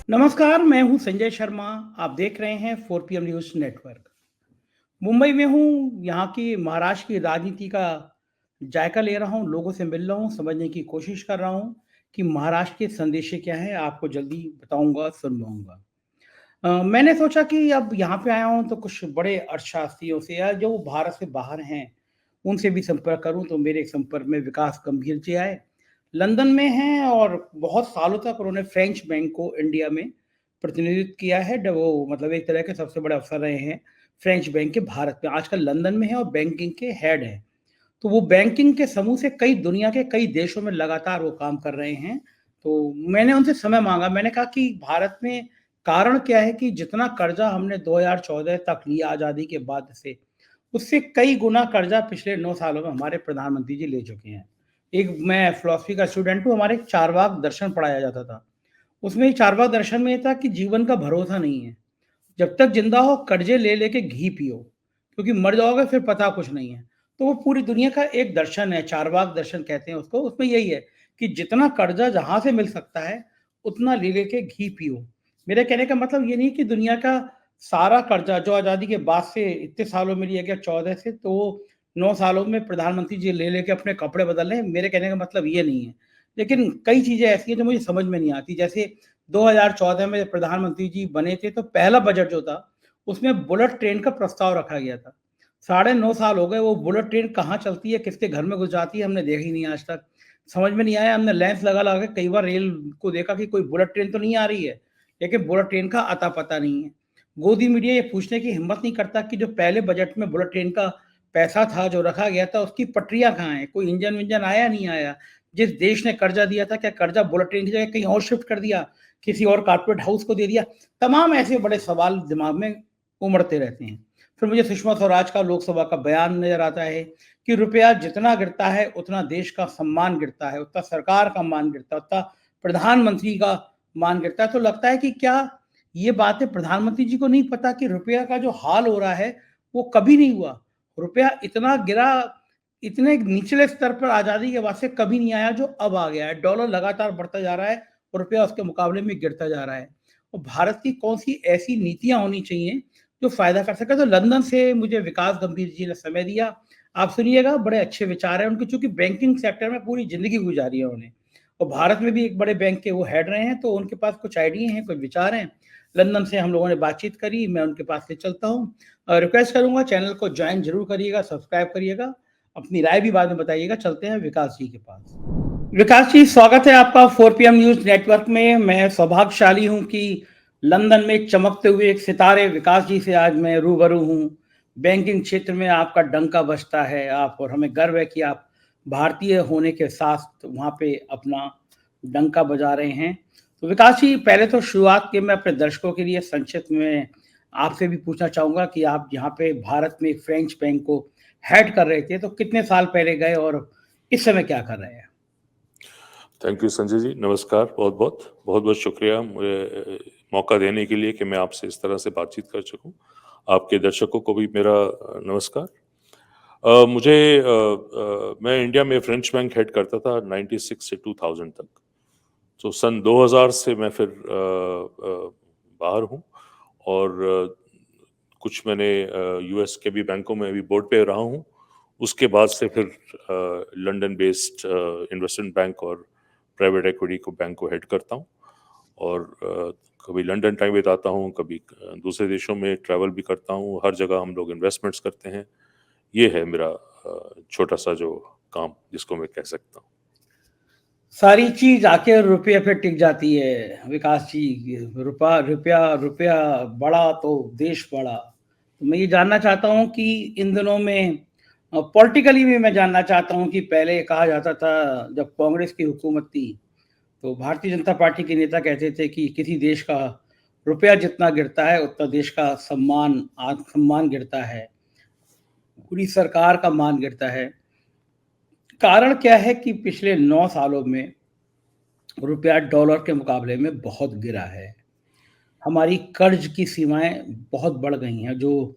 नमस्कार, मैं हूँ संजय शर्मा। आप देख रहे हैं 4 PM न्यूज़ नेटवर्क। मुंबई में हूँ, यहाँ की महाराष्ट्र की राजनीति का जायका ले रहा हूँ, लोगों से मिल रहा हूँ, समझने की कोशिश कर रहा हूँ कि महाराष्ट्र के संदेशे क्या हैं, आपको जल्दी बताऊँगा, सुनवाऊँगा। मैंने सोचा कि अब यहाँ पे आया हूँ तो कुछ बड़े अर्थशास्त्रियों से या जो भारत से बाहर हैं, उनसे भी संपर्क करूँ तो मेरे संपर्क में विकास गंभीर जी आए। लंदन में हैं और बहुत सालों तक उन्होंने फ्रेंच बैंक को इंडिया में प्रतिनिधित्व किया है। वो मतलब एक तरह के सबसे बड़े अफ़सर रहे हैं फ्रेंच बैंक के भारत में। आजकल लंदन में हैं और बैंकिंग के हेड हैं। तो वो बैंकिंग के समूह से कई दुनिया के कई देशों में लगातार वो काम कर रहे हैं। तो मैंने उनसे समय माँगा, मैंने कहा कि भारत में कारण क्या है कि जितना कर्ज़ा हमने 2014 तक लिया आज़ादी के बाद से, उससे कई गुना कर्ज़ा पिछले 9 सालों में हमारे प्रधानमंत्री जी ले चुके हैं। एक मैं फ़िलॉसफ़ी का स्टूडेंट हूँ, हमारे एक चारवाक दर्शन पढ़ाया जाता था। उसमें चारवाक दर्शन में ये था कि जीवन का भरोसा नहीं है। जब तक ज़िंदा हो कर्ज़े ले लेके घी पियो, क्योंकि मर जाओगे फिर पता कुछ नहीं है। तो वो पूरी दुनिया का एक दर्शन है, चारवाक दर्शन कहते हैं उसको, उसमें यही है कि जितना कर्ज़ा जहाँ से मिल सकता है, उतना ले लेके घी पियो। मेरे कहने का मतलब ये नहीं कि दुनिया का सारा कर्ज़ा जो आज़ादी के बाद से इतने सालों में लिया गया 14 से, तो 9 सालों में प्रधानमंत्री जी ले लेके अपने कपड़े बदल रहे हैं, मेरे कहने का मतलब ये नहीं है। लेकिन कई चीज़ें ऐसी हैं जो मुझे समझ में नहीं आती, जैसे 2014 में प्रधानमंत्री जी बने थे तो पहला बजट जो था, उसमें बुलेट ट्रेन का प्रस्ताव रखा गया था। साढ़े 9 साल हो गए, वो बुलेट ट्रेन कहाँ चलती है, किसके घर में घुस जाती है, हमने देखी ही नहीं आज तक। समझ में नहीं आया, हमने लेंस लगा-लगा के कई बार रेल को देखा कि कोई बुलेट ट्रेन तो नहीं आ रही है, लेकिन बुलेट ट्रेन का अता-पता नहीं है। गोदी मीडिया ये पूछने की हिम्मत नहीं करता कि जो पहले बजट में बुलेट ट्रेन का पैसा था, जो रखा गया था, उसकी पटरियाँ कहाँ हैं? कोई इंजन-विंजन आया, नहीं आया? जिस देश ने कर्जा दिया था, क्या कर्जा बुलेट ट्रेन की जगह कहीं और शिफ्ट कर दिया? किसी और कॉर्पोरेट हाउस को दे दिया? तमाम ऐसे बड़े सवाल दिमाग में उमड़ते रहते हैं। फिर मुझे सुषमा स्वराज का लोकसभा का बयान नज़र आता है कि रुपया जितना गिरता है, उतना देश का सम्मान गिरता है, उतना सरकार का मान गिरता है, उतना प्रधानमंत्री का मान गिरता है। तो लगता है कि क्या ये बातें प्रधानमंत्री जी को नहीं पता कि रुपया का जो हाल हो रहा है, वो कभी नहीं हुआ। रुपया इतना गिरा, इतने निचले स्तर पर आज़ादी के बाद से कभी नहीं आया जो अब आ गया है। डॉलर लगातार बढ़ता जा रहा है और रुपया उसके मुकाबले में गिरता जा रहा है। और भारत की कौन-सी ऐसी नीतियाँ होनी चाहिए जो फ़ायदा कर सके? तो लंदन से मुझे विकास गंभीर जी ने समय दिया। आप सुनिएगा, बड़े अच्छे विचार हैं उनके, चूँकि बैंकिंग सेक्टर में पूरी ज़िंदगी गुज़ारी है उन्होंने और भारत में भी एक बड़े बैंक के वो हेड रहे हैं, तो उनके पास कुछ आइडिया हैं, कुछ विचार हैं। लंदन से हम लोगों ने बातचीत करी, मैं उनके पास ले चलता हूँ। रिक्वेस्ट करूँगा चैनल को जॉइन ज़रूर करिएगा, सब्सक्राइब करिएगा, अपनी राय भी बाद में बताइएगा। चलते हैं विकास जी के पास। विकास जी, स्वागत है आपका 4 PM न्यूज़ नेटवर्क में। मैं सौभाग्यशाली हूँ कि लंदन में एक चमकते हुए एक सितारे विकास जी से आज मैं रूबरू हूँ। बैंकिंग क्षेत्र में आपका डंका बजता है, आप और हमें गर्व है कि आप भारतीय होने के साथ वहाँ पे अपना डंका बजा रहे हैं। तो विकास जी, पहले तो शुरुआत के मैं अपने दर्शकों के लिए संक्षिप्त में आपसे भी पूछना चाहूँगा कि आप यहाँ पे भारत में एक फ्रेंच बैंक को हेड कर रहे थे, तो कितने साल पहले गए और इस समय क्या कर रहे हैं? थैंक यू संजय जी, नमस्कार। बहुत-बहुत शुक्रिया मुझे मौका देने के लिए कि मैं आपसे इस तरह से बातचीत कर सकूँ। आपके दर्शकों को भी मेरा नमस्कार। मैं इंडिया में फ्रेंच बैंक हेड करता था 96 से 2000 तक। तो सन 2000 से मैं फिर बाहर हूँ और कुछ मैंने यूएस के भी बैंकों में अभी बोर्ड पे रहा हूँ। उसके बाद से फिर लंदन बेस्ड इन्वेस्टमेंट बैंक और प्राइवेट इक्विटी को बैंक को हेड करता हूँ और कभी लंदन टाइम बिताता हूँ, कभी दूसरे देशों में ट्रैवल भी करता हूँ। हर जगह हम लोग इन्वेस्टमेंट्स करते हैं। ये है मेरा छोटा सा जो काम जिसको मैं कह सकता हूँ। सारी चीज़ आके रुपये पे टिक जाती है विकास जी। रुपया रुपया बढ़ा तो देश बढ़ा। तो मैं ये जानना चाहता हूँ कि इन दिनों में पॉलिटिकली भी मैं जानना चाहता हूँ कि पहले कहा जाता था जब कांग्रेस की हुकूमत थी, तो भारतीय जनता पार्टी के नेता कहते थे कि किसी देश का रुपया जितना गिरता है उतना देश का सम्मान गिरता है, पूरी सरकार का मान गिरता है। कारण क्या है कि पिछले 9 सालों में रुपया डॉलर के मुकाबले में बहुत गिरा है। हमारी कर्ज की सीमाएँ बहुत बढ़ गई हैं। जो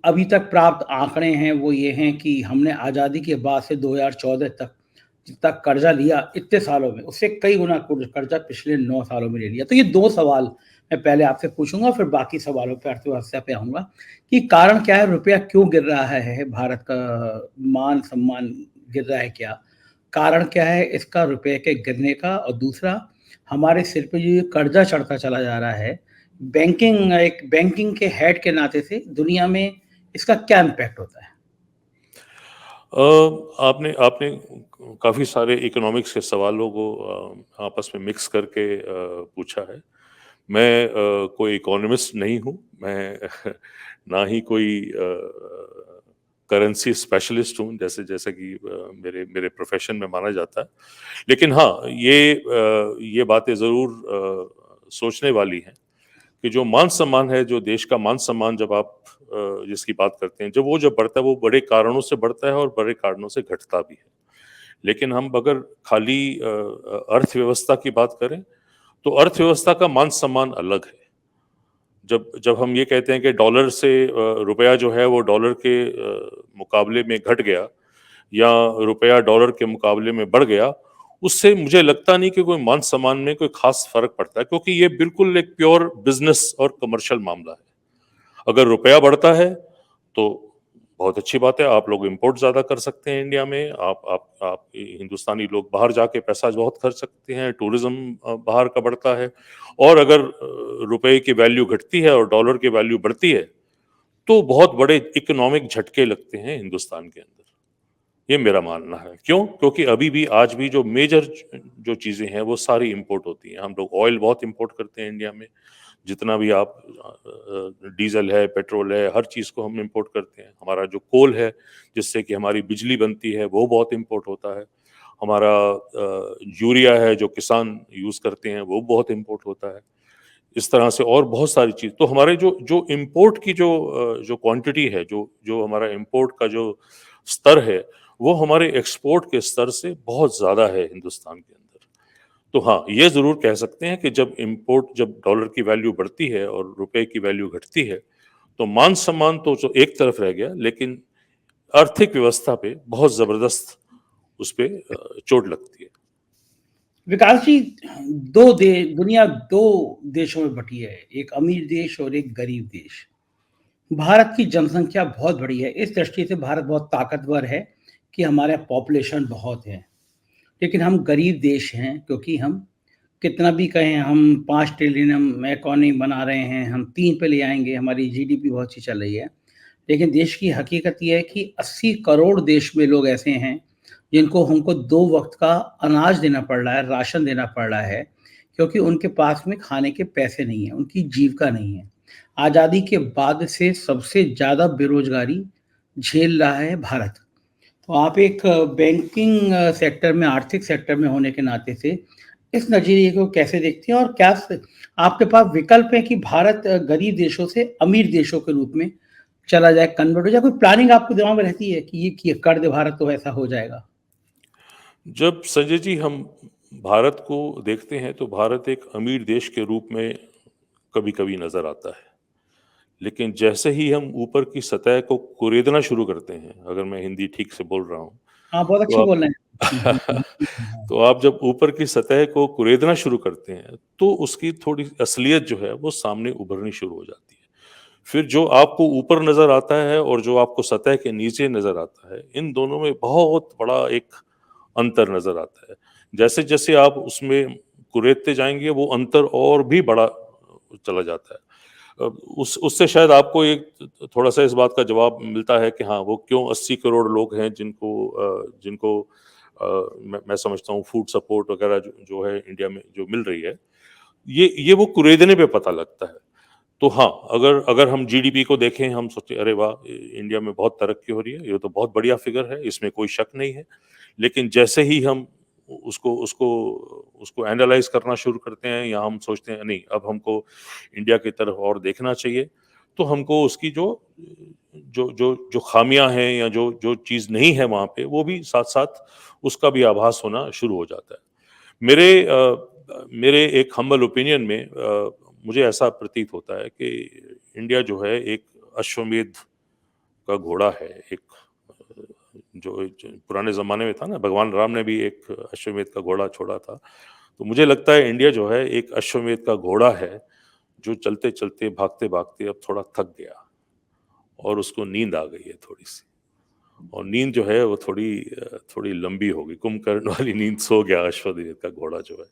अभी तक प्राप्त आंकड़े हैं वो ये हैं कि हमने आज़ादी के बाद से 2014 तक जितना कर्जा लिया इतने सालों में, उससे कई गुना कर्जा पिछले 9 सालों में ले लिया। तो ये 2 सवाल मैं पहले आपसे पूछूँगा, फिर बाकी सवालों पे, अर्थव्यवस्था पे आऊँगा कि कारण क्या है, रुपया क्यों गिर रहा है? भारत का मान-सम्मान गिर रहा है क्या? कारण क्या है इसका रुपये के गिरने का? और दूसरा, हमारे सिर पे जो ये कर्जा चढ़ता चला जा रहा है, एक बैंकिंग के हेड के नाते से दुनिया में इसका क्या इम्पैक्ट होता है? आपने आपने काफ़ी सारे इकोनॉमिक्स के सवालों को आपस में मिक्स करके पूछा है। मैं कोई इकोनॉमिस्ट नहीं हूँ, मैं ना ही कोई करेंसी स्पेशलिस्ट हूँ, जैसे जैसे कि मेरे मेरे प्रोफ़ेशन में माना जाता है। लेकिन हाँ, ये बातें ज़रूर सोचने वाली हैं कि जो मान-सम्मान है, जो देश का मान-सम्मान जब आप जिसकी बात करते हैं, जब बढ़ता है, वो बड़े कारणों से बढ़ता है और बड़े कारणों से घटता भी है। लेकिन हम अगर खाली अर्थव्यवस्था की बात करें, तो अर्थव्यवस्था का मान-सम्मान अलग है। जब जब हम ये कहते हैं कि डॉलर से रुपया जो है वो डॉलर के मुकाबले में घट गया या रुपया डॉलर के मुकाबले में बढ़ गया, उससे मुझे लगता नहीं कि कोई मान-सम्मान में कोई ख़ास फ़र्क पड़ता है, क्योंकि ये बिल्कुल एक प्योर बिज़नेस और कमर्शियल मामला है। अगर रुपया बढ़ता है, तो बहुत अच्छी बात है, आप लोग इम्पोर्ट ज़्यादा कर सकते हैं इंडिया में, आप हिंदुस्तानी लोग बाहर जाके पैसा बहुत खर्च सकते हैं, टूरिज़्म बाहर का बढ़ता है। और अगर रुपए की वैल्यू घटती है और डॉलर की वैल्यू बढ़ती है, तो बहुत बड़े इकोनॉमिक झटके लगते हैं हिंदुस्तान के अंदर। ये मेरा मानना है। क्यों? क्योंकि अभी भी आज भी जो मेजर जो चीज़ें हैं, वो सारी इम्पोर्ट होती हैं। हम लोग ऑयल बहुत इम्पोर्ट करते हैं इंडिया में। जितना भी आप डीज़ल है, पेट्रोल है, हर चीज़ को हम इम्पोर्ट करते हैं। हमारा जो कोल है, जिससे कि हमारी बिजली बनती है, वो बहुत इम्पोर्ट होता है। हमारा यूरिया है, जो किसान यूज़ करते हैं, वो बहुत इम्पोर्ट होता है। इस तरह से और बहुत सारी चीज़, तो हमारे जो जो इम्पोर्ट की जो क्वांटिटी है, जो जो हमारा इम्पोर्ट का जो स्तर है, वो हमारे एक्सपोर्ट के स्तर से बहुत ज़्यादा है हिंदुस्तान के अंदर। तो हाँ, ये ज़रूर कह सकते हैं कि जब डॉलर की वैल्यू बढ़ती है और रुपए की वैल्यू घटती है, तो मान-सम्मान तो जो एक तरफ रह गया, लेकिन आर्थिक व्यवस्था पे बहुत ज़बरदस्त उसपे चोट लगती है। विकास जी, 2 देशों में बटी है, एक अमीर देश और एक गरीब देश। भारत की जनसंख्या बहुत बड़ी है, इस दृष्टि से भारत बहुत ताकतवर है कि हमारे पॉपुलेशन बहुत है। लेकिन हम गरीब देश हैं, क्योंकि हम कितना भी कहें, हम 5 ट्रिलियन हम इकॉनमी बना रहे हैं, हम 3 पे ले आएँगे, हमारी जीडीपी बहुत अच्छी चल रही है। लेकिन देश की हकीकत ये है कि 80 करोड़ देश में लोग ऐसे हैं, जिनको हमको 2 वक़्त का अनाज देना पड़ रहा है, राशन देना पड़ रहा है, क्योंकि उनके पास में खाने के पैसे नहीं हैं, उनकी जीविका नहीं है। आज़ादी के बाद से सबसे ज़्यादा बेरोज़गारी झेल रहा है भारत। तो आप एक बैंकिंग सेक्टर में, आर्थिक सेक्टर में होने के नाते से इस नज़रिए को कैसे देखते हैं, और क्या स आपके पास विकल्प है कि भारत गरीब देशों से अमीर देशों के रूप में चला जाए, कन्वर्ट हो जाए? कोई प्लानिंग आपके दिमाग में रहती है कि ये कर दे भारत तो ऐसा हो जाएगा? जब संजय जी हम भारत को देखते हैं, तो भारत एक अमीर देश के रूप में कभी-कभी नज़र आता है। लेकिन जैसे ही हम ऊपर की सतह को कुरेदना शुरू करते हैं, अगर मैं हिंदी ठीक से बोल रहा हूँ, हाँ, बहुत तो अच्छी आप बोल रहे हैं। हुँ, हुँ, हुँ, हुँ। तो आप जब ऊपर की सतह को कुरेदना शुरू करते हैं, तो उसकी थोड़ी असलियत जो है, वो सामने उभरनी शुरू हो जाती है। फिर जो आपको ऊपर नज़र आता है और जो आपको सतह के नीचे नज़र आता है, इन दोनों में बहुत बड़ा एक अंतर नज़र आता है। जैसे-जैसे आप उसमें कुरेदते जाएँगे, वो अंतर और भी बड़ा चला जाता है। उस उससे शायद आपको एक थोड़ा-सा इस बात का जवाब मिलता है कि हाँ, वो क्यों 80 करोड़ लोग हैं जिनको मैं समझता हूँ फूड सपोर्ट वगैरह जो जो है इंडिया में जो मिल रही है, ये वो कुरेदने पे पता लगता है। तो हाँ, अगर अगर हम जीडीपी को देखें, हम सोचें अरे वाह! इंडिया में बहुत तरक्की हो रही है, ये तो बहुत बढ़िया फ़िगर है, इसमें कोई शक नहीं है। लेकिन जैसे ही हम उसको उसको उसको एनालाइज़ करना शुरू करते हैं या हम सोचते हैं नहीं, अब हमको इंडिया की तरफ और देखना चाहिए, तो हमको उसकी जो जो जो जो ख़ामियाँ हैं या जो जो चीज़ नहीं है वहाँ पे, वो भी साथ-साथ उसका भी आभास होना शुरू हो जाता है। मेरे एक हम्बल ओपिनियन में मुझे ऐसा प्रतीत होता है कि इंडिया जो है एक अश्वमेध का घोड़ा है, एक जो पुराने ज़माने में था ना, भगवान राम ने भी एक अश्वमेध का घोड़ा छोड़ा था। तो मुझे लगता है इंडिया जो है एक अश्वमेध का घोड़ा है, जो चलते-चलते, भागते-भागते अब थोड़ा थक गया और उसको नींद आ गई है थोड़ी-सी। और नींद जो है वो थोड़ी लंबी हो गई, कुंभकर्ण वाली नींद, सो गया अश्वमेध का घोड़ा जो है।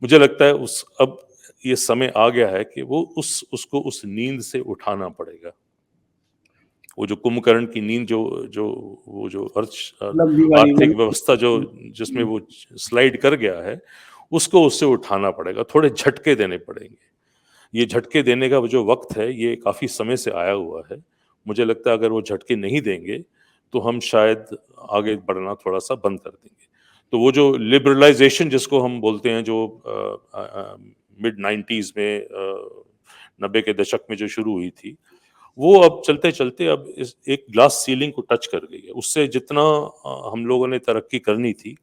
मुझे लगता है उस अब ये समय आ गया है कि वो उसको उस नींद से उठाना पड़ेगा। वो जो कुंभकर्ण की नींद जो जो वो जो लंबी वाली आर्थिक लंबी। व्यवस्था जो जिसमें वो स्लाइड कर गया है, उसको उससे उठाना पड़ेगा, थोड़े झटके देने पड़ेंगे। ये झटके देने का वो जो वक़्त है, ये काफ़ी समय से आया हुआ है। मुझे लगता है अगर वो झटके नहीं देंगे, तो हम शायद आगे बढ़ना थोड़ा-सा बंद कर देंगे। तो वो जो लिबरलाइज़ेशन जिसको हम बोलते हैं, जो मिड 90s में 90 के दशक में जो शुरू हुई थी, वो अब चलते-चलते अब इस एक ग्लास सीलिंग को टच कर गई है। उससे जितना हम लोगों ने तरक्की करनी थी,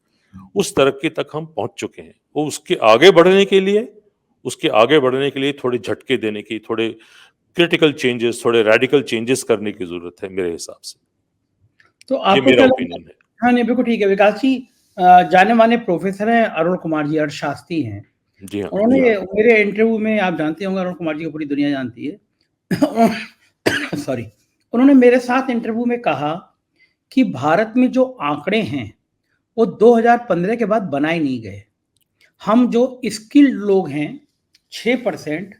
उस तरक्की तक हम पहुँच चुके हैं। वो उसके आगे बढ़ने के लिए थोड़े झटके देने की, थोड़े क्रिटिकल चेंजेस, थोड़े रेडिकल चेंजेस करने की ज़रूरत है मेरे हिसाब से। तो ये आपको मेरा क्या लगता है? ओपिनियन है। हाँ, नहीं बिल्कुल ठीक है। विकास जी जाने-माने प्रोफ़ेसर हैं, अरुण कुमार जी अर्थशास्त्री हैं। जी हाँ, जी उन्होंने हाँ। मेरे इंटरव्यू में आप जानते होंगे अरुण कुमार जी को पूरी दुनिया जानती है। सॉरी। उन्होंने मेरे साथ इंटरव्यू में कहा कि भारत में जो आंकड़े हैं, वो 2015 के बाद बनाए नहीं गए। हम जो स्किल्ड लोग हैं, 6%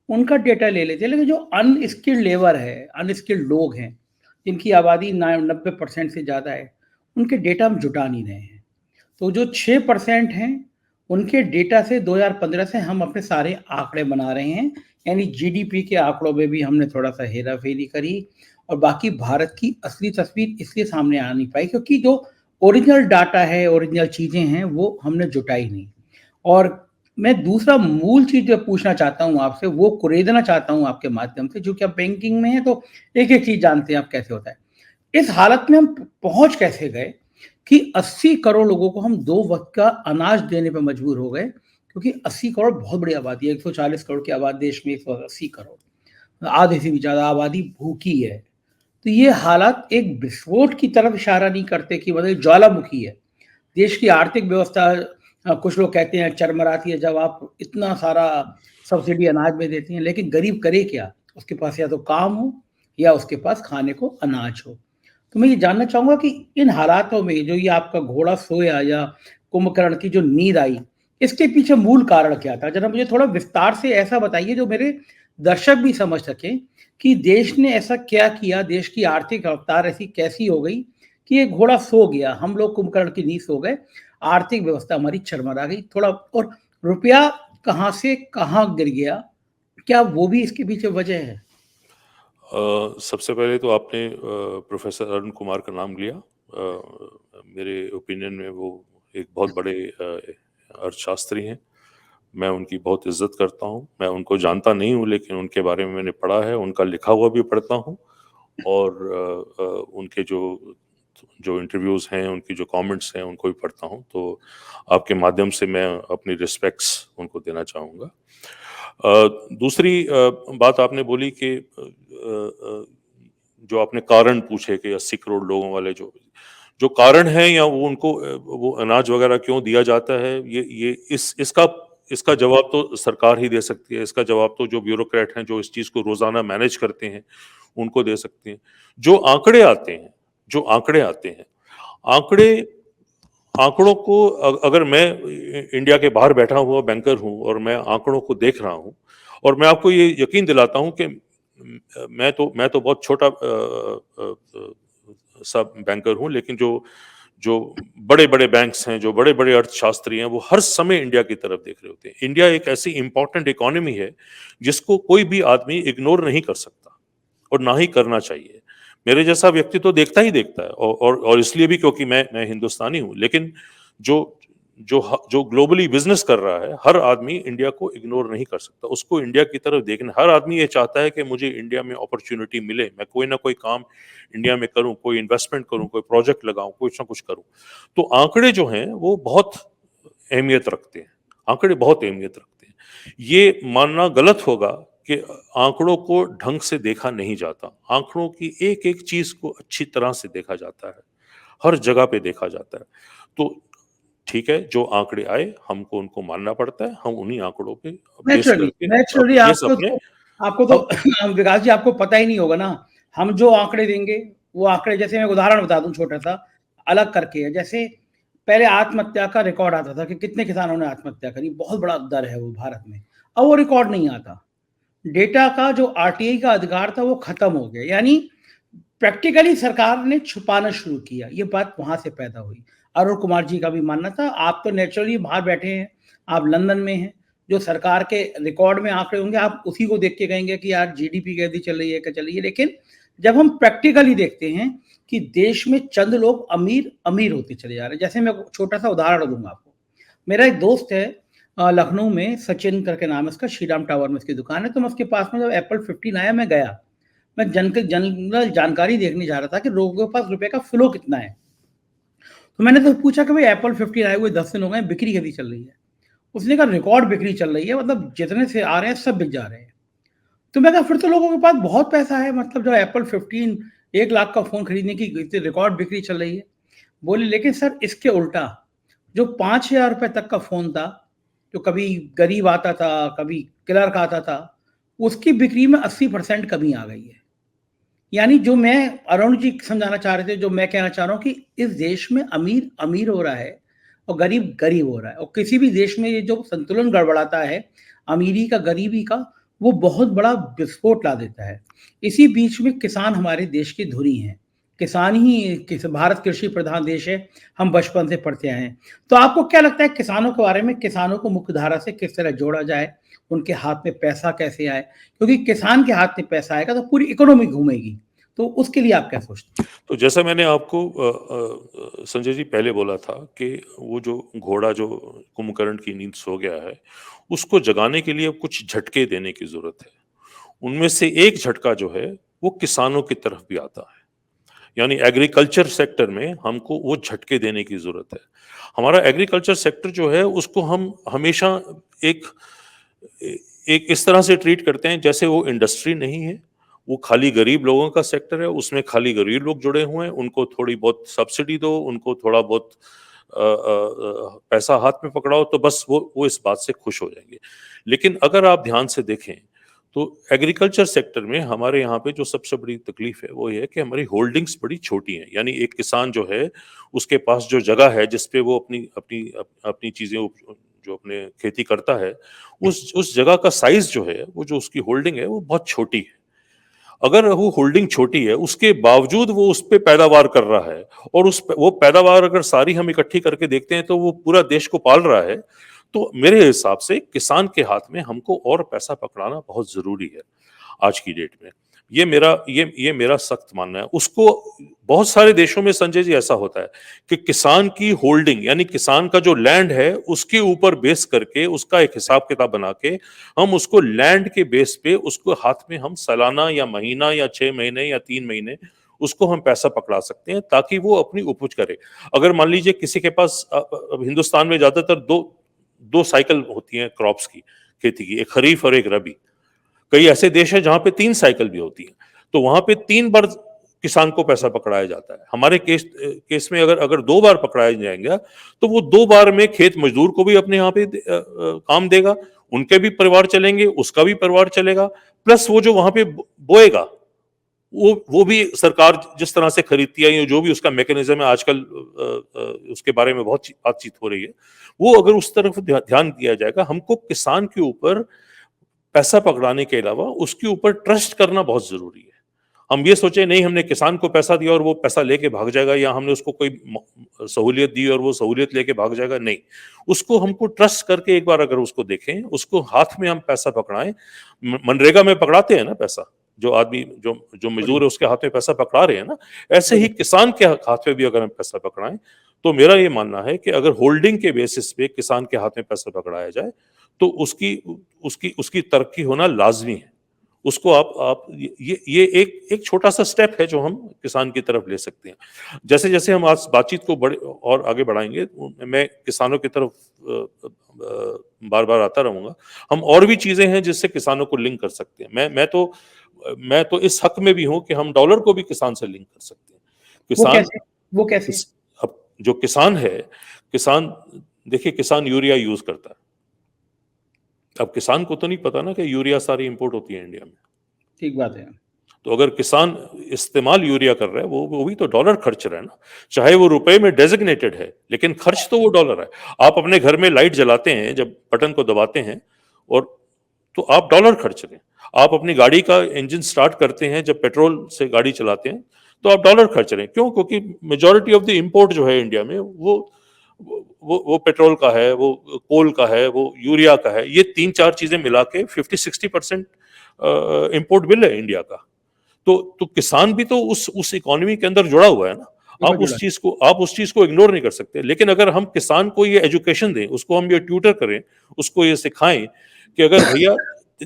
उनका डेटा ले लेते हैं, लेकिन जो अनस्किल्ड लेबर है, अनस्किल्ड लोग हैं, जिनकी आबादी ना 90% से ज़्यादा है, उनके डेटा हम जुटा नहीं रहे हैं। तो जो 6% हैं, उनके डेटा से 2015 से हम अपने सारे आंकड़े बना रहे हैं, यानी जीडीपी के आंकड़ों में भी हमने थोड़ा-सा हेरा-फेरी करी और बाकी भारत की असली तस्वीर इसलिए सामने आ नहीं पाई क्योंकि जो ओरिजिनल डाटा है, ओरिजिनल चीज़ें हैं, वो हमने जुटाई नहीं। और मैं दूसरा मूल चीज़ जो पूछना चाहता हूँ आपसे, वो कुरेदना चाहता हूँ आपके माध्यम से, चूँकि आप बैंकिंग में हैं, तो एक-एक चीज़ जानते हैं आप कैसे होता है। इस हालत में हम पहुँच कैसे गए कि 80 करोड़ लोगों को हम 2 वक़्त का अनाज देने पे मजबूर हो गए, क्योंकि 80 करोड़ बहुत बड़ी आबादी है, 140 करोड़ की आबादी देश में 180 करोड़, आधे से भी ज़्यादा आबादी भूखी है। तो ये हालात एक विस्फोट की तरफ इशारा नहीं करते कि मतलब ज्वालामुखी है। देश की आर्थिक व्यवस्था कुछ लोग कहते हैं चरमराती है जब आप इतना सारा सब्सिडी अनाज में देती हैं, लेकिन गरीब करे क्या? उसके पास या तो काम हो या उसके पास खाने को अनाज हो। तो मैं ये जानना चाहूँगा कि इन हालातों में जो ये आपका घोड़ा सोया या कुंभकर्ण की जो नींद आई, इसके पीछे मूल कारण क्या था? ज़रा मुझे थोड़ा विस्तार से ऐसा बताइए जो मेरे दर्शक भी समझ सकें कि देश ने ऐसा क्या किया, देश की आर्थिक रफ्तार ऐसी कैसी हो गई कि ये घोड़ा सो गया, हम लोग कुंभकर्ण की नींद सो गए, आर्थिक व्यवस्था हमारी चरमरा गई। थोड़ा और रुपया कहाँ से कहाँ गिर गया? क्या वो भी इसके पीछे वजह है? सबसे पहले तो आपने प्रोफ़ेसर अरुण कुमार का नाम लिया। मेरे ओपिनियन में वो एक बहुत बड़े अर्थशास्त्री हैं। मैं उनकी बहुत इज़्ज़त करता हूँ। मैं उनको जानता नहीं हूँ, लेकिन उनके बारे में मैंने पढ़ा है, उनका लिखा हुआ भी पढ़ता हूँ और उनके जो जो इंटरव्यूज़ हैं, उनकी जो कमेंट्स हैं, उनको भी पढ़ता हूँ। तो आपके माध्यम से मैं अपनी रिस्पेक्ट्स उनको देना चाहूँगा। दूसरी बात आपने बोली कि जो आपने कारण पूछे कि 80 करोड़ लोगों वाले जो जो कारण हैं, या वो उनको वो अनाज वगैरह क्यों दिया जाता है, ये इसका जवाब तो सरकार ही दे सकती है। इसका जवाब तो जो ब्यूरोक्रेट हैं, जो इस चीज़ को रोज़ाना मैनेज करते हैं, उनको दे सकते हैं। जो आंकड़े आते हैं जो आंकड़े आते हैं, आंकड़े आंकड़ों को अगर मैं इंडिया के बाहर बैठा हुआ बैंकर हूँ और मैं आंकड़ों को देख रहा हूँ, और मैं आपको ये यकीन दिलाता हूँ कि मैं तो बहुत छोटा सा बैंकर हूँ, लेकिन जो जो बड़े-बड़े बैंक्स हैं, जो बड़े-बड़े अर्थशास्त्री हैं, वो हर समय इंडिया की तरफ देख रहे होते हैं। इंडिया एक ऐसी इम्पोर्टेंट इकोनॉमी है, जिसको कोई भी आदमी इग्नोर नहीं कर सकता और ना ही करना चाहिए। मेरे जैसा व्यक्ति तो देखता ही देखता है, और इसलिए भी क्योंकि मैं हिंदुस्तानी हूँ। लेकिन जो जो ग्लोबली बिज़नेस कर रहा है, हर आदमी इंडिया को इग्नोर नहीं कर सकता। उसको इंडिया की तरफ देखना, हर आदमी ये चाहता है कि मुझे इंडिया में अपॉर्च्युनिटी मिले, मैं कोई ना कोई काम इंडिया में करूँ, कोई इन्वेस्टमेंट करूँ, कोई प्रोजेक्ट लगाऊँ, कुछ ना कुछ करूँ। तो आंकड़े जो हैं, वो बहुत अहमियत रखते हैं। आंकड़े बहुत अहमियत रखते हैं। ये मानना गलत होगा कि आंकड़ों को ढंग से देखा नहीं जाता। आंकड़ों की एक-एक चीज़ को अच्छी तरह से देखा जाता है। हर जगह पे देखा जाता है। तो ठीक है, जो आंकड़े आए हमको उनको मानना पड़ता है, हम उन्हीं आंकड़ों पे बेस नेचुरली, करके नेचुरली बेस अपने आपको तो हम विकास जी आपको पता ही नहीं होगा ना, हम जो आंकड़े देंगे, वो आंकड़े जैसे मैं एक उदाहरण बता दूँ छोटा-सा, अलग करके है। जैसे पहले आत्महत्या का रिकॉर्ड आता था कि कितने किसानों ने आत्महत्या करी, बहुत बड़ा दर है वो भारत में। अब वो रिकॉर्ड नहीं आता। डेटा का जो आरटीआई का अधिकार था वो खत्म हो गया, यानी प्रैक्टिकली सरकार ने छुपाना शुरू किया, ये बात वहाँ से पैदा हुई। अरुण कुमार जी का भी मानना था, आप तो नेचुरली बाहर बैठे हैं, आप लंदन में हैं, जो सरकार के रिकॉर्ड में आंकड़े होंगे, आप उसी को देख के कहेंगे कि यार जीडीपी कैसी चल रही है, क्या चल रही है। लेकिन जब हम प्रैक्टिकली देखते हैं कि देश में चंद लोग अमीर होते चले जा रहे हैं, जैसे मैं छोटा-सा उदाहरण दूँगा आपको। मेरा एक दोस्त है लखनऊ में, सचिन करके नाम है उसका, श्रीराम टावर में उसकी दुकान है, तो मैं उसके पास में जब एप्पल 15 आया मैं गया। मैं जनरल जानकारी देखने जा रहा था कि लोगों के पास रुपए का फ्लो कितना है। तो मैंने तो पूछा कि भाई एप्पल 15 आए हुए 10 दिन हो गए, बिक्री कैसी चल रही है? उसने कहा रिकॉर्ड बिक्री चल रही है, मतलब जितने से आ रहे हैं सब बिक जा रहे हैं। तो मैं कहा फिर तो लोगों के पास बहुत पैसा है, मतलब जो एप्पल 15 1 लाख का फ़ोन खरीदने की इतनी रिकॉर्ड बिक्री चल रही है। बोले लेकिन सर इसके उल्टा जो 5,000 रुपए तक का फ़ोन था, जो कभी गरीब आता था, कभी क्लर्क आता था, उसकी बिक्री में 80% कमी आ गई है। यानी जो मैं अरुण जी समझाना चाह रहे थे, जो मैं कहना चाह रहा हूँ कि इस देश में अमीर अमीर हो रहा है और गरीब गरीब हो रहा है, और किसी भी देश में ये जो संतुलन गड़बड़ाता है अमीरी का गरीबी का, वो बहुत बड़ा विस्फोट ला देता है। इसी बीच में किसान हमारे देश की धुरी हैं। किसान ही भारत कृषि प्रधान देश है, हम बचपन से पढ़ते आए हैं। तो आपको क्या लगता है किसानों के बारे में, किसानों को मुख्य धारा से किस तरह जोड़ा जाए, उनके हाथ में पैसा कैसे आए? क्योंकि किसान के हाथ में पैसा आएगा तो पूरी इकोनॉमी घूमेगी। तो उसके लिए आप क्या सोचते हैं? तो जैसा मैंने आपको संजय जी पहले बोला था कि वो जो घोड़ा जो कुंभकर्ण की नींद सो गया है, उसको जगाने के लिए कुछ झटके देने की ज़रूरत है। उनमें से एक झटका जो है, वो किसानों की तरफ भी आता है। यानी एग्रीकल्चर सेक्टर में हमको वो झटके देने की ज़रूरत है। हमारा एग्रीकल्चर सेक्टर जो है, उसको हम हमेशा एक ए एक इस तरह से ट्रीट करते हैं जैसे वो इंडस्ट्री नहीं है, वो खाली गरीब लोगों का सेक्टर है, उसमें खाली गरीब लोग जुड़े हुए हैं, उनको थोड़ी बहुत सब्सिडी दो, उनको थोड़ा बहुत पैसा हाथ में पकड़ाओ तो बस वो इस बात से खुश हो जाएँगे। लेकिन अगर आप ध्यान से देखें, तो एग्रीकल्चर सेक्टर में हमारे यहाँ पे जो सबसे बड़ी तकलीफ है, वो ये है कि हमारी होल्डिंग्स बड़ी छोटी हैं। यानी एक किसान जो है, उसके पास जो जगह है, जिस पे वो अपनी चीज़ें जो अपने खेती करता है, उस जगह का साइज़ जो है, वो जो उसकी होल्डिंग है, वो बहुत छोटी है। अगर वो होल्डिंग छोटी है, उसके बावजूद वो उस पे पैदावार कर रहा है और वो पैदावार अगर सारी हम इकट्ठी करके देखते हैं, तो वो पूरा देश को पाल रहा है। तो मेरे हिसाब से किसान के हाथ में हमको और पैसा पकड़ाना बहुत ज़रूरी है, आज की डेट में। ये मेरा सख्त मानना है। उसको बहुत सारे देशों में संजय जी ऐसा होता है कि किसान की होल्डिंग यानी किसान का जो लैंड है, उसके ऊपर बेस करके उसका एक हिसाब-किताब बना के हम उसको लैंड के बेस पे उसको हाथ में हम सालाना या महीना या 6 महीने या 3 महीने उसको हम पैसा पकड़ा सकते हैं ताकि वो अपनी उपज करे। अगर मान लीजिए किसी के पास अब हिंदुस्तान में ज़्यादातर 2 साइकिल होती हैं क्रॉप्स की, खेती की, एक खरीफ और एक रबी। कई ऐसे देश हैं जहाँ पे 3 साइकिल भी होती हैं, तो वहाँ पे 3 बार किसान को पैसा पकड़ाया जाता है। हमारे केस में अगर अगर 2 बार पकड़ाया जाएगा, तो वो 2 बार में खेत मज़दूर को भी अपने यहाँ पे काम देगा, उनके भी परिवार चलेंगे, उसका भी परिवार चलेगा, प्लस वो जो वहाँ पे बोएगा, वो भी सरकार जिस तरह से खरीदती है या जो भी उसका मैकेनिज़्म है आजकल उसके बारे में बहुत बातचीत हो रही है, वो अगर उस तरफ ध्यान दिया जाएगा, हमको किसान के ऊपर पैसा पकड़ाने के अलावा उसके ऊपर ट्रस्ट करना बहुत ज़रूरी है। हम ये सोचे नहीं हमने किसान को पैसा दिया और वो पैसा लेके भाग जाएगा या हमने उसको कोई सहूलियत दी और वो सहूलियत लेके भाग जाएगा, नहीं। उसको हमको ट्रस्ट करके एक बार अगर उसको देखें, उसको हाथ में हम पैसा पकड़ाएँ, मनरेगा में पकड़ाते हैं ना पैसा, जो आदमी जो जो मज़दूर है उसके हाथ में पैसा पकड़ा रहे हैं ना, ऐसे ही किसान के हाथ में भी अगर हम पैसा पकड़ाएँ, तो मेरा ये मानना है कि अगर होल्डिंग के बेसिस पे किसान के हाथ में पैसा पकड़ाया जाए, तो उसकी उसकी उसकी तरक्की होना लाज़मी है। उसको आप ये एक छोटा-सा स्टेप है जो हम किसान की तरफ ले सकते हैं। जैसे-जैसे हम आज बातचीत को और आगे बढ़ाएँगे, मैं किसानों की तरफ बार-बार आता रहूँगा। हम और भी चीज़ें हैं जिससे किसानों को लिंक कर सकते हैं। मैं तो इस हक में भी हूँ कि हम डॉलर को भी किसान से लिंक कर सकते हैं। वो किसान कैसे? वो कैसे? अब जो किसान है, किसान, देखिए किसान यूरिया यूज करता है। अब किसान को तो नहीं पता ना कि यूरिया सारी इंपोर्ट होती है इंडिया में। ठीक बात है। तो अगर किसान इस्तेमाल यूरिया कर रहा है, वो भी तो डॉलर खर्च रहा है ना, चाहे वो रुपए में डेजिग्नेटेड है, लेकिन खर्च तो वो डॉलर है। आप अपने घर में लाइट जलाते हैं, जब बटन को दबाते हैं, और तो आप डॉलर खर्च रहे हैं। आप अपनी गाड़ी का इंजन स्टार्ट करते हैं, जब पेट्रोल से गाड़ी चलाते हैं, तो आप डॉलर खर्च रहे हैं। क्यों? क्योंकि मेजॉरिटी ऑफ द इंपोर्ट जो है इंडिया में, वो पेट्रोल का है, वो कोल का है, वो यूरिया का है। ये 3-4 चीजें मिला के 50-60% इंपोर्ट बिल है इंडिया का। तो किसान भी तो उस इकोनॉमी के अंदर जुड़ा हुआ है ना। बिल्कुल जुड़ा। आप उस चीज को इग्नोर नहीं कर सकते। लेकिन अगर हम किसान को ये एजुकेशन दें, उसको हम ये ट्यूटर करें, उसको ये सिखाएं कि अगर भैया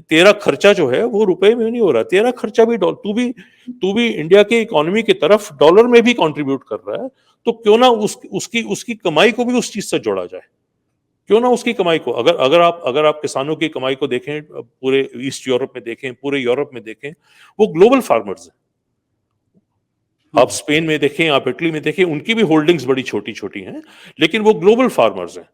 तेरा खर्चा जो है वो रुपए में नहीं हो रहा, तेरा खर्चा भी डॉलर, तू भी इंडिया के इकोनॉमी की तरफ डॉलर में भी कंट्रीब्यूट कर रहा है, तो क्यों ना उसकी उसकी कमाई को भी उस चीज से जोड़ा जाए। क्यों ना उसकी कमाई को, अगर आप किसानों की कमाई को देखें, पूरे ईस्ट यूरोप में देखें, पूरे यूरोप में देखें, वो ग्लोबल फार्मर्स हैं। आप स्पेन में देखें, आप इटली में देखें, उनकी भी होल्डिंग्स बड़ी छोटी छोटी हैं, लेकिन वो ग्लोबल फार्मर्स हैं।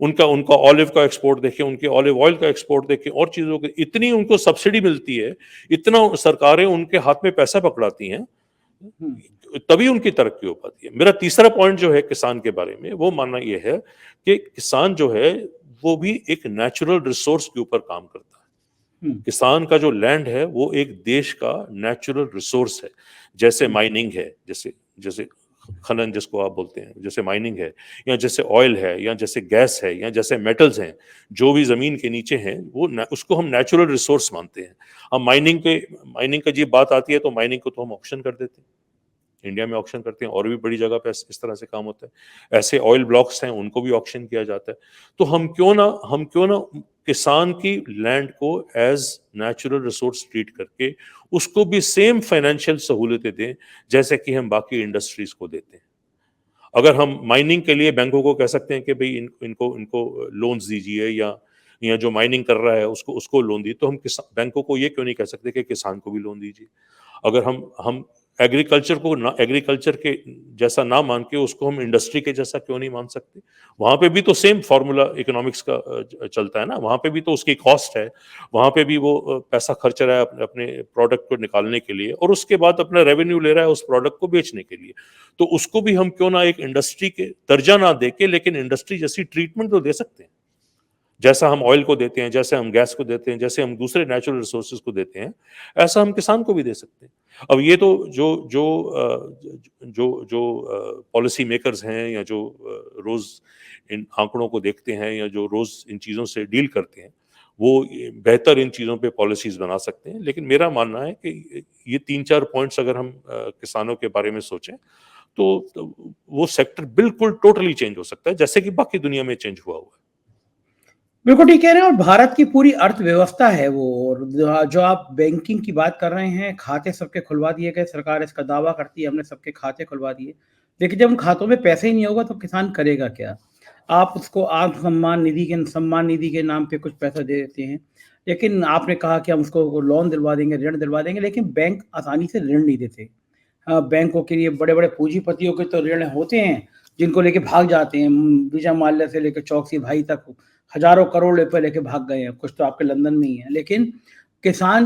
उनका उनका ऑलिव का एक्सपोर्ट देखें, उनके ऑलिव ऑयल का एक्सपोर्ट देखें, और चीजों के इतनी उनको सब्सिडी मिलती है, इतना सरकारें उनके हाथ में पैसा पकड़ाती हैं, तभी उनकी तरक्की हो पाती है। मेरा तीसरा पॉइंट जो है किसान के बारे में, वो मानना यह है कि किसान जो है वो भी एक नेचुरल रिसोर्स के ऊपर काम करता है। किसान का जो लैंड है वो एक देश का नेचुरल रिसोर्स है। जैसे माइनिंग है, जैसे जैसे खनन जिसको आप बोलते हैं, जैसे माइनिंग है, या जैसे ऑयल है, या जैसे गैस है, या जैसे मेटल्स हैं, जो भी जमीन के नीचे हैं, उसको हम नेचुरल रिसोर्स मानते हैं। हम माइनिंग का जी बात आती है तो माइनिंग को तो हम ऑक्शन कर देते हैं, इंडिया में ऑक्शन करते हैं, और भी बड़ी जगह पे इस तरह से काम होता है। ऐसे ऑयल ब्लॉक्स हैं, उनको भी ऑक्शन किया जाता है। तो हम क्यों ना किसान की लैंड को एज नेचुरल रिसोर्स ट्रीट करके उसको भी सेम फाइनेंशियल सहूलतें दें जैसे कि हम बाकी इंडस्ट्रीज को देते हैं। अगर हम माइनिंग के लिए बैंकों को कह सकते हैं कि भाई इनको इनको लोन्स दीजिए, या जो माइनिंग कर रहा है उसको लोन दी, तो हम बैंकों को ये क्यों नहीं कह सकते कि किसान को भी लोन दीजिए। अगर हम एग्रीकल्चर को ना एग्रीकल्चर के जैसा ना मान के उसको हम इंडस्ट्री के जैसा क्यों नहीं मान सकते। वहां पे भी तो सेम फॉर्मूला इकोनॉमिक्स का चलता है ना, वहां पे भी तो उसकी कॉस्ट है, वहां पे भी वो पैसा खर्च रहा है अपने प्रोडक्ट को निकालने के लिए, और उसके बाद अपना रेवेन्यू ले रहा है उस प्रोडक्ट को बेचने के लिए। तो उसको भी हम क्यों ना एक इंडस्ट्री के दर्जा ना दे के, लेकिन इंडस्ट्री जैसी ट्रीटमेंट तो दे सकते हैं, जैसा हम ऑयल को देते हैं, जैसे हम गैस को देते हैं, जैसे हम दूसरे नेचुरल रिसोर्सेज को देते हैं, ऐसा हम किसान को भी दे सकते हैं। अब ये तो जो जो जो जो पॉलिसी मेकर्स हैं, या जो रोज इन आंकड़ों को देखते हैं, या जो रोज इन चीज़ों से डील करते हैं, वो बेहतर इन चीज़ों पे पॉलिसीज बना सकते हैं। लेकिन मेरा मानना है कि ये 3-4 पॉइंट्स अगर हम किसानों के बारे में सोचें, तो वो सेक्टर बिल्कुल टोटली चेंज हो सकता है, जैसे कि बाकी दुनिया में चेंज हुआ है। बिल्कुल ठीक कह रहे हैं, और भारत की पूरी अर्थव्यवस्था है वो। और जो आप बैंकिंग की बात कर रहे हैं, खाते सबके खुलवा दिए गए, सरकार इसका दावा करती है हमने सबके खाते खुलवा दिए, लेकिन जब उन खातों में पैसे ही नहीं होगा तो किसान करेगा क्या? आप उसको आत्म सम्मान निधि के नाम पे कुछ पैसा दे देते हैं, लेकिन आपने कहा कि हम उसको लोन दिलवा देंगे, ऋण दिलवा देंगे, लेकिन बैंक आसानी से ऋण नहीं देते। बैंकों के लिए बड़े-बड़े पूंजीपतियों के तो ऋण होते हैं, जिनको लेके भाग जाते हैं। विजय माल्या से लेके चौकसी भाई तक हज़ारों करोड़ रुपए लेके भाग गए हैं, कुछ तो आपके लंदन में ही हैं। लेकिन किसान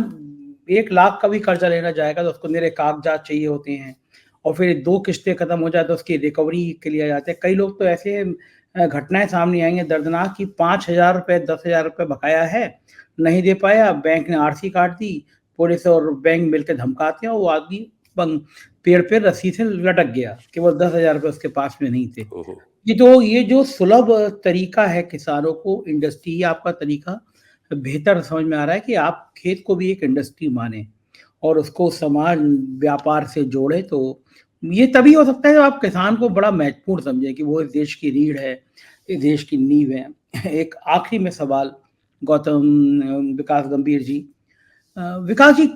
1 लाख का भी कर्जा लेना चाहेगा तो उसको मेरे कागज़ात चाहिए होते हैं, और फिर 2 किश्तें खत्म हो जाए तो उसकी रिकवरी के लिए आ जाते हैं। कई लोग तो ऐसे घटनाएँ सामने आई हैं दर्दनाक कि ₹5000 ₹10,000 बकाया है, नहीं दे पाया, बैंक ने आरसी काट दी, पुलिस और बैंक मिलके धमकाते हैं, और वो आदमी बंग पेड़ पे रस्सी से लटक गया, केवल ₹10,000 उसके पास में नहीं थे। ओहो। ये जो सुलभ तरीका है किसानों को इंडस्ट्री, आपका तरीका बेहतर समझ में आ रहा है कि आप खेत को भी एक इंडस्ट्री मानें और उसको समाज व्यापार से जोड़ें, तो ये तभी हो सकता है जब आप किसान को बड़ा महत्वपूर्ण समझें कि वो इस देश की रीढ़ है, इस देश की नींव है। एक आखिरी में सवाल गौतम विकास गंभीर जी, विकास जी,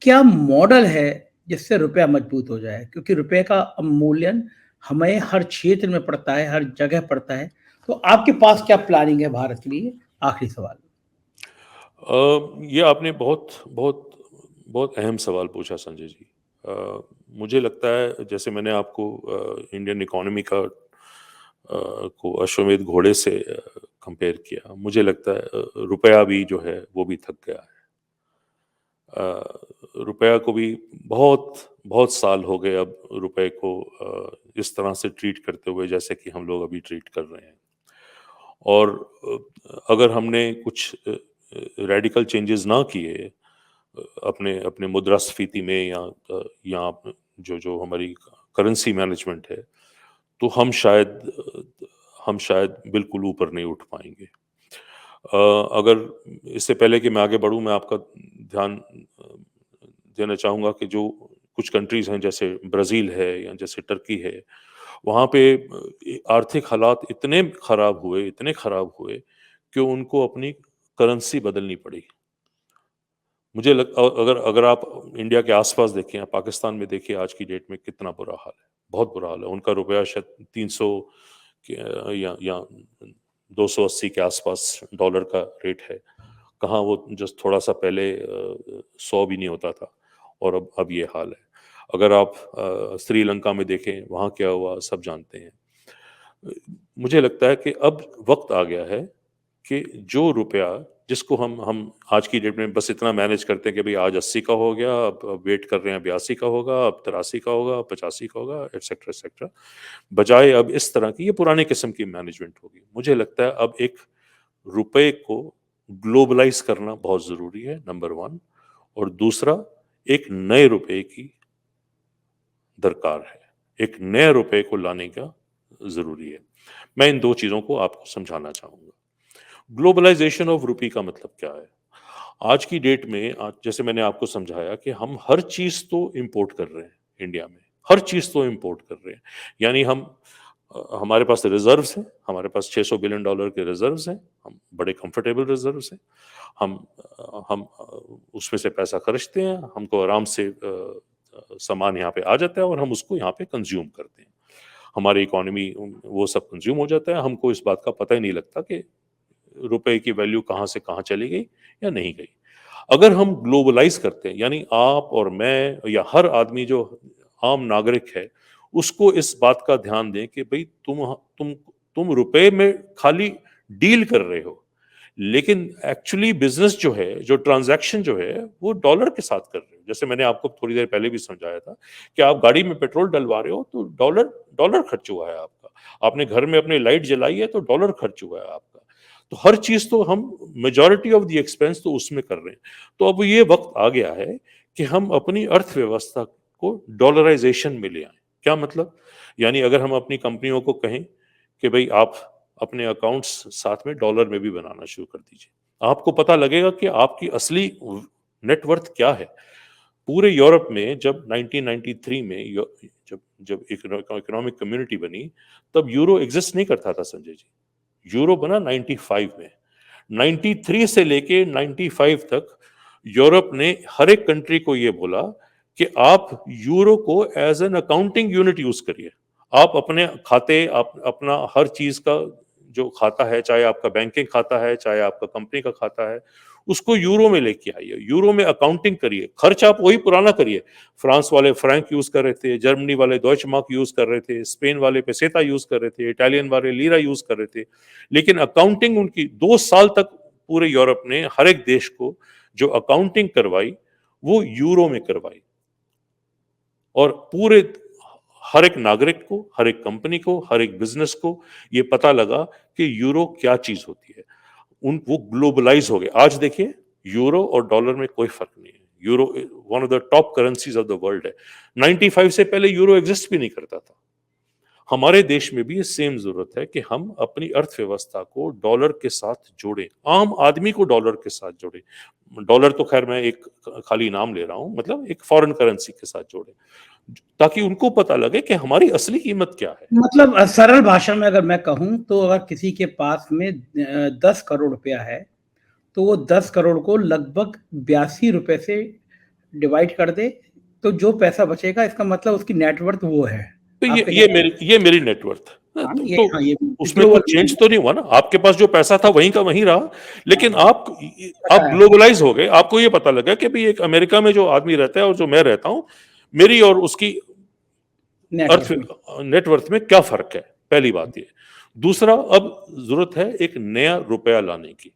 क्या मॉडल है जिससे रुपया मजबूत हो जाए? क्योंकि रुपए का अवमूल्यन हमें हर क्षेत्र में पड़ता है, हर जगह पड़ता है। तो आपके पास क्या प्लानिंग है भारत के लिए? आखिरी सवाल। ये आपने बहुत बहुत बहुत अहम सवाल पूछा संजय जी। मुझे लगता है, जैसे मैंने आपको इंडियन इकोनॉमी का को अश्वमेध घोड़े से कंपेयर किया, मुझे लगता है रुपया भी जो है वो भी थक गया है। रुपया को भी बहुत बहुत साल हो गए अब रुपए को इस तरह से ट्रीट करते हुए जैसे कि हम लोग अभी ट्रीट कर रहे हैं। और अगर हमने कुछ रेडिकल चेंजेस ना किए अपने अपने मुद्रास्फीति में या जो जो हमारी करेंसी मैनेजमेंट है, तो हम शायद बिल्कुल ऊपर नहीं उठ पाएंगे। अगर इससे पहले कि मैं आगे बढ़ूं, मैं आपका ध्यान देना चाहूँगा कि जो कुछ कंट्रीज़ हैं जैसे ब्राज़ील है या जैसे टर्की है, वहाँ पे आर्थिक हालात इतने ख़राब हुए कि उनको अपनी करेंसी बदलनी पड़ी। अगर अगर आप इंडिया के आस-पास देखें या पाकिस्तान में देखिए, आज की डेट में कितना बुरा हाल है, बहुत बुरा हाल है। उनका रुपया शायद 300 के या 280 के आस-पास डॉलर का रेट है। कहाँ वो जस्ट थोड़ा-सा पहले 100 भी नहीं होता था, और अब ये हाल है। अगर आप श्रीलंका में देखें, वहाँ क्या हुआ सब जानते हैं। मुझे लगता है कि अब वक़्त आ गया है कि जो रुपया जिसको हम आज की डेट में बस इतना मैनेज करते हैं कि भई आज 80 का हो गया, अब वेट कर रहे हैं 82 का होगा, अब 83 का होगा, 85 का होगा, एटसेट्रा एटसेट्रा। बजाय अब इस तरह की, ये पुराने किस्म की मैनेजमेंट होगी। मुझे लगता है अब एक रुपए को ग्लोबलाइज़ करना बहुत ज़रूरी है, नंबर 1, और दूसरा एक नए रुपए की दरकार है। एक नए रुपए को लाने का ज़रूरी है। मैं इन 2 चीज़ों को आपको समझाना चाहूँगा। ग्लोबलाइजेशन ऑफ रूपी का मतलब क्या है? आज की डेट में जैसे मैंने आपको समझाया कि हम हर चीज़ तो इम्पोर्ट कर रहे हैं इंडिया में, हर चीज़ तो इम्पोर्ट कर रहे हैं। यानी हमारे पास रिज़र्व्स हैं, हमारे पास $600 बिलियन के रिज़र्व्स हैं, हम बड़े कंफर्टेबल रिज़र्व्स हैं। हम उसमें से पैसा खर्चते हैं, हमको आराम से सामान यहाँ पे आ जाता है और हम उसको यहाँ पे कंज़्यूम करते हैं। हमारी इकोनॉमी वो सब कंज़्यूम हो जाता है, हमको इस बात का पता ही नहीं लगता कि रुपए की वैल्यू कहाँ से कहाँ चली गई या नहीं गई। अगर हम ग्लोबलाइज़ करते हैं, यानी आप और मैं या हर आदमी जो आम नागरिक है, उसको इस बात का ध्यान दें कि भई तुम रुपए में खाली डील कर रहे हो, लेकिन एक्चुअली बिज़नेस जो है, जो ट्रांज़ैक्शन जो है, वो डॉलर के साथ कर रहे हो। जैसे मैंने आपको थोड़ी देर पहले भी समझाया था कि आप गाड़ी में पेट्रोल डलवा रहे हो तो डॉलर डॉलर खर्च हुआ है आपका। आपने घर में अपनी लाइट जलाई है तो डॉलर खर्च हुआ है आपका। तो हर चीज़ तो हम मेजॉरिटी ऑफ द एक्सपेंस तो उसमें कर रहे हैं। तो अब ये वक़्त आ गया है कि हम अपनी अर्थव्यवस्था को डॉलराइज़ेशन में ले आएँ। क्या मतलब? यानी अगर हम अपनी कंपनियों को कहें कि भई आप अपने अकाउंट्स साथ में डॉलर में भी बनाना शुरू कर दीजिए। आपको पता लगेगा कि आपकी असली नेट वर्थ क्या है। पूरे यूरोप में जब 1993 में जब जब इकोनॉमिक कम्युनिटी बनी, तब यूरो एग्जिस्ट नहीं करता था संजय जी। यूरो बना 95 में। 93 से लेके 95 तक यूरोप ने हर एक कंट्री को ये बोला कि आप यूरो को as an accounting unit use करिए। आप अपने खाते, आप अपना हर चीज का जो खाता है, चाहे आपका बैंकिंग खाता है, चाहे आपका कंपनी का खाता है, उसको यूरो में लेके आइए, यूरो में अकाउंटिंग करिए। खर्च आप वही पुराना करिए। फ्रांस वाले फ्रैंक यूज कर रहे थे, जर्मनी वाले डॉइच मार्क यूज कर रहे थे, स्पेन वाले पेसेटा यूज कर रहे थे, इटालियन वाले लीरा यूज कर रहे थे। लेकिन अकाउंटिंग उनकी 2 साल तक पूरे यूरोप ने हर एक देश को जो अकाउंटिंग करवाई वो यूरो में करवाई। और पूरे हर एक नागरिक को, हर एक कंपनी को, हर एक बिजनेस को ये पता लगा कि यूरो क्या चीज होती है। वो ग्लोबलाइज हो गए। आज देखिए, यूरो और डॉलर में कोई फर्क नहीं है। Euro one of the top currencies of the world है। 95 से पहले यूरो एग्जिस्ट भी नहीं करता था। हमारे देश में भी ये सेम जरूरत है कि हम अपनी अर्थव्यवस्था को डॉलर के साथ जोड़ें, आम आदमी को डॉलर के साथ जोड़ें। डॉलर तो खैर मैं एक खाली नाम ले रहा हूं, मतलब एक फॉरेन करेंसी के साथ जोड़ें, ताकि उनको पता लगे कि हमारी असली कीमत क्या है। मतलब सरल भाषा में अगर मैं कहूं तो अगर किसी के पास में 10 करोड़ रुपया है, तो वो 10 करोड़ को लगभग 82 रुपए से डिवाइड कर दे, तो जो पैसा बचेगा इसका मतलब उसकी नेटवर्थ वो है। तो आपके कहने ये मेरी नेटवर्थ है। हाँ, तो ये उसमें कुछ चेंज तो नहीं हुआ ना। आपके पास जो पैसा था वहीं का वहीं रहा, लेकिन आप है। ग्लोबलाइज हो गए। आपको ये पता लगा कि भाई एक अमेरिका में जो आदमी रहता है और जो मैं रहता हूँ, मेरी और उसकी नेटवर्क में। नेटवर्थ में क्या फर्क है, पहली बात ये। दूसरा, अब जरूरत है एक नया रुपया लाने की,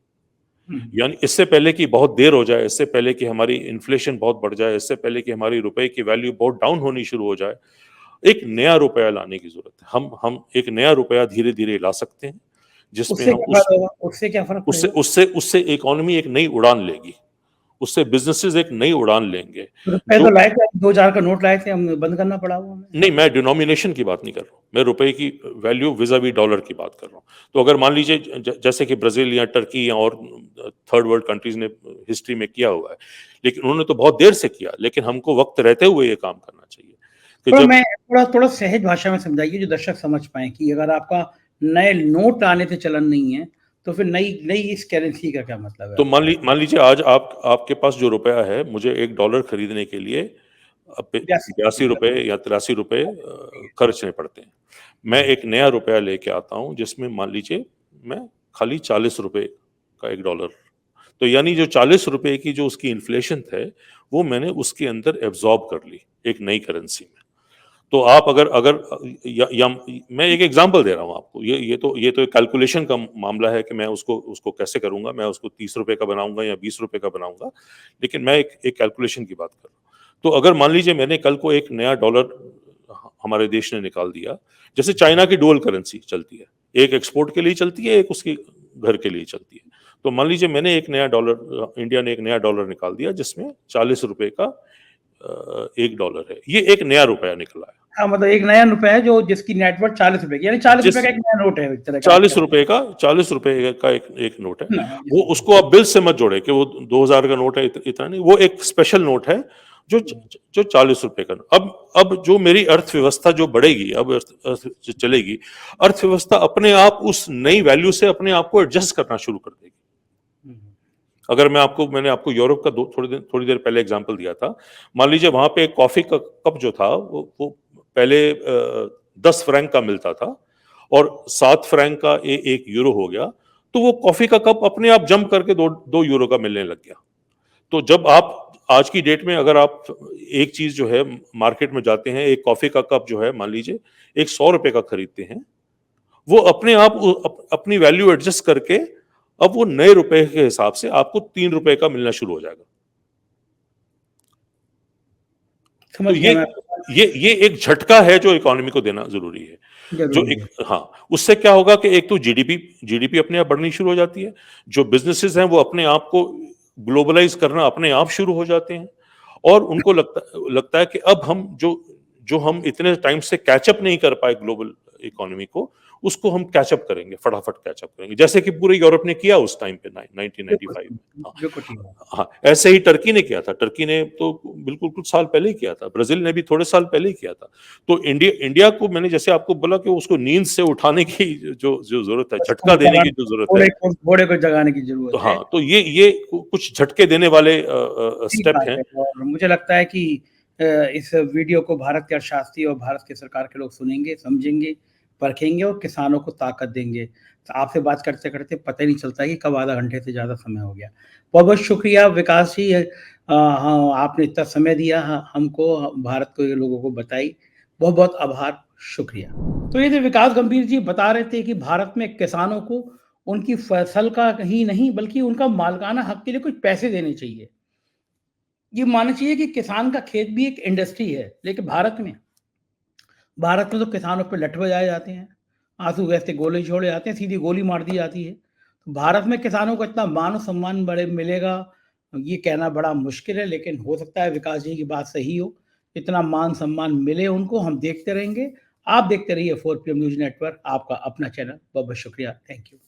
यानी इससे पहले कि बहुत देर हो जाए, इससे पहले कि हमारी इन्फ्लेशन बहुत बढ़ जाए, इससे पहले कि हमारी रुपए की वैल्यू बहुत डाउन होनी शुरू हो जाए, एक नया रुपया लाने की जरूरत है। हम एक नया रुपया धीरे धीरे ला सकते हैं, जिसमें उससे हम क्या फायदा होगा? उससे क्या फर्क उससे पड़ेगा? उससे उससे इकोनॉमी एक नई उड़ान लेगी, उससे बिजनेसेस एक नई उड़ान लेंगे। रुपए तो जो लाए थे, 2000 का नोट लाए थे, हम बंद करना पड़ा वो हमें। नहीं, मैं डिनोमिनेशन की बात नहीं कर रहा हूँ, मैं रुपए की वैल्यू विज़ावी डॉलर की बात कर रहा हूँ। तो अगर मान लीजिए जैसे कि ब्राजील या टर्की या और थर्ड वर्ल्ड कंट्रीज ने हिस्ट्री में किया हुआ है, लेकिन उन्होंने तो बहुत देर से किया, लेकिन हमको वक्त रहते हुए ये काम करना चाहिए कि थोड़ा जब मैं थोड़ा सहज भाषा में समझाइए जो दर्शक समझ पाए कि अगर आपका नए नोट आने से चलन नहीं है, तो फिर नई नई इस करेंसी का क्या मतलब है तो आपके लिए? मान लीजिए आज आपके पास जो रुपया है, मुझे $1 खरीदने के लिए 82 रुपए या 83 रुपए खर्चने पड़ते हैं। मैं एक नया रुपया लेके आता हूँ, जिसमें मान लीजिए मैं खाली 40 रुपए का $1, तो यानी जो 40 रुपए की जो उसकी इन्फ्लेशन है, वो मैंने उसके अंदर एब्जॉर्ब कर ली एक नई करेंसी में। तो आप अगर अगर या मैं एक एग्जांपल दे रहा हूँ आपको, ये तो एक कैलकुलेशन का मामला है कि मैं उसको उसको कैसे करूंगा, मैं उसको 30 रुपए का बनाऊंगा या 20 रुपए का बनाऊंगा, लेकिन मैं एक कैलकुलेशन की बात कर रहा हूँ। तो अगर मान लीजिए मैंने कल को एक नया डॉलर हमारे देश ने निकाल दिया, जैसे चाइना की डुअल करेंसी चलती है, एक एक्सपोर्ट के लिए चलती है, एक उसकी घर के लिए चलती है। तो मान लीजिए मैंने एक नया डॉलर, इंडिया ने एक नया डॉलर निकाल दिया, जिसमें 40 रुपए का $1 है, ये एक नया रुपया निकला है। हाँ, मतलब एक नया रुपया है जो जिसकी नेटवर्थ 40 रुपए की, यानी 40 रुपए जिस का एक नया नोट है, एक तरह का। 40 रुपए का एक नोट है। हाँ, वो उसको आप बिल से मत जोड़े कि वो 2000 का नोट है, इतना नहीं, वो एक स्पेशल नोट है जो 40 रुपए का। अब जो मेरी अर्थव्यवस्था जो बढ़ेगी, अब जो चलेगी, अर्थव्यवस्था अपने आप उस नई वैल्यू से अपने आप को एडजस्ट करना शुरू कर देगी। अगर मैंने आपको यूरोप का थोड़ी देर पहले एग्जांपल दिया था। मान लीजिए वहां पे एक कॉफी का कप जो था, वो पहले 10 फ्रैंक का मिलता था और 7 फ्रैंक का एक यूरो हो गया, तो वो कॉफी का कप अपने आप जंप करके 2 यूरो का मिलने लग गया। तो जब आप आज की डेट में अगर आप एक चीज जो है मार्केट में जाते हैं, एक कॉफी का कप जो है मान लीजिए एक 100 रुपए का खरीदते हैं, वो अपने आप अपनी वैल्यू एडजस्ट करके अब वो नए रुपए के हिसाब से आपको 3 रुपए का मिलना शुरू हो जाएगा। तो समझ गया मैं आपकी बात। ये एक झटका है जो इकोनॉमी को देना जरूरी है। जो जरूरी एक है। हाँ, उससे क्या होगा कि एक तो जीडीपी अपने आप बढ़नी शुरू हो जाती है, जो बिजनेसेस हैं वो अपने आप को ग्लोबलाइज करना अपने आप शुरू हो जाते हैं, और उनको लगता है कि अब हम जो हम इतने टाइम से कैचअप नहीं कर पाए ग्लोबल इकोनॉमी को, उसको हम कैचअप करेंगे, फटाफट कैचअप करेंगे, जैसे कि पूरे यूरोप ने किया उस टाइम पे 1995 में। हाँ, बिल्कुल ठीक है। हाँ, ऐसे ही टर्की ने किया था। टर्की ने तो बिल्कुल कुछ साल पहले ही किया था, ब्राजील ने भी थोड़े साल पहले ही किया था। तो इंडिया को मैंने जैसे आपको बोला कि उसको नींद से उठाने की जो जरूरत है, झटका देने की जो जरूरत है, घोड़े को जगाने की तो जरूरत है। हाँ, तो ये कुछ झटके देने वाले ठीक स्टेप बात हैं। है, और मुझे लगता है कि इस वीडियो को भारत के अर्थशास्त्री और भारत की सरकार के लोग सुनेंगे, समझेंगे, परखेंगे और किसानों को ताकत देंगे। तो आपसे बात करते-करते पता ही नहीं चलता कि कब आधा घंटे से ज़्यादा समय हो गया। बहुत-बहुत शुक्रिया विकास जी, हाँ, आपने इतना समय दिया हमको, भारत के लोगों को बताई। बहुत-बहुत आभार, शुक्रिया। तो ये थे विकास गंभीर जी, बता रहे थे कि भारत में किसानों को उनकी फसल का ही नहीं बल्कि उनका मालिकाना हक के लिए कुछ पैसे देने चाहिए। ये मानना चाहिए कि किसान का खेत भी एक इंडस्ट्री है, लेकिन भारत में तो किसानों पे लठ बजाए जाते हैं, आंसू गैस से गोले छोड़े जाते हैं, सीधी गोली मार दी जाती है। तो भारत में किसानों को इतना मान और सम्मान बड़े मिलेगा, ये कहना बड़ा मुश्किल है, लेकिन हो सकता है विकास जी की बात सही हो। इतना मान सम्मान मिले उनको, हम देखते रहेंगे। आप देखते रहिए 4 पीएम न्यूज़ नेटवर्क, आपका अपना चैनल। बहुत-बहुत शुक्रिया। Thank you.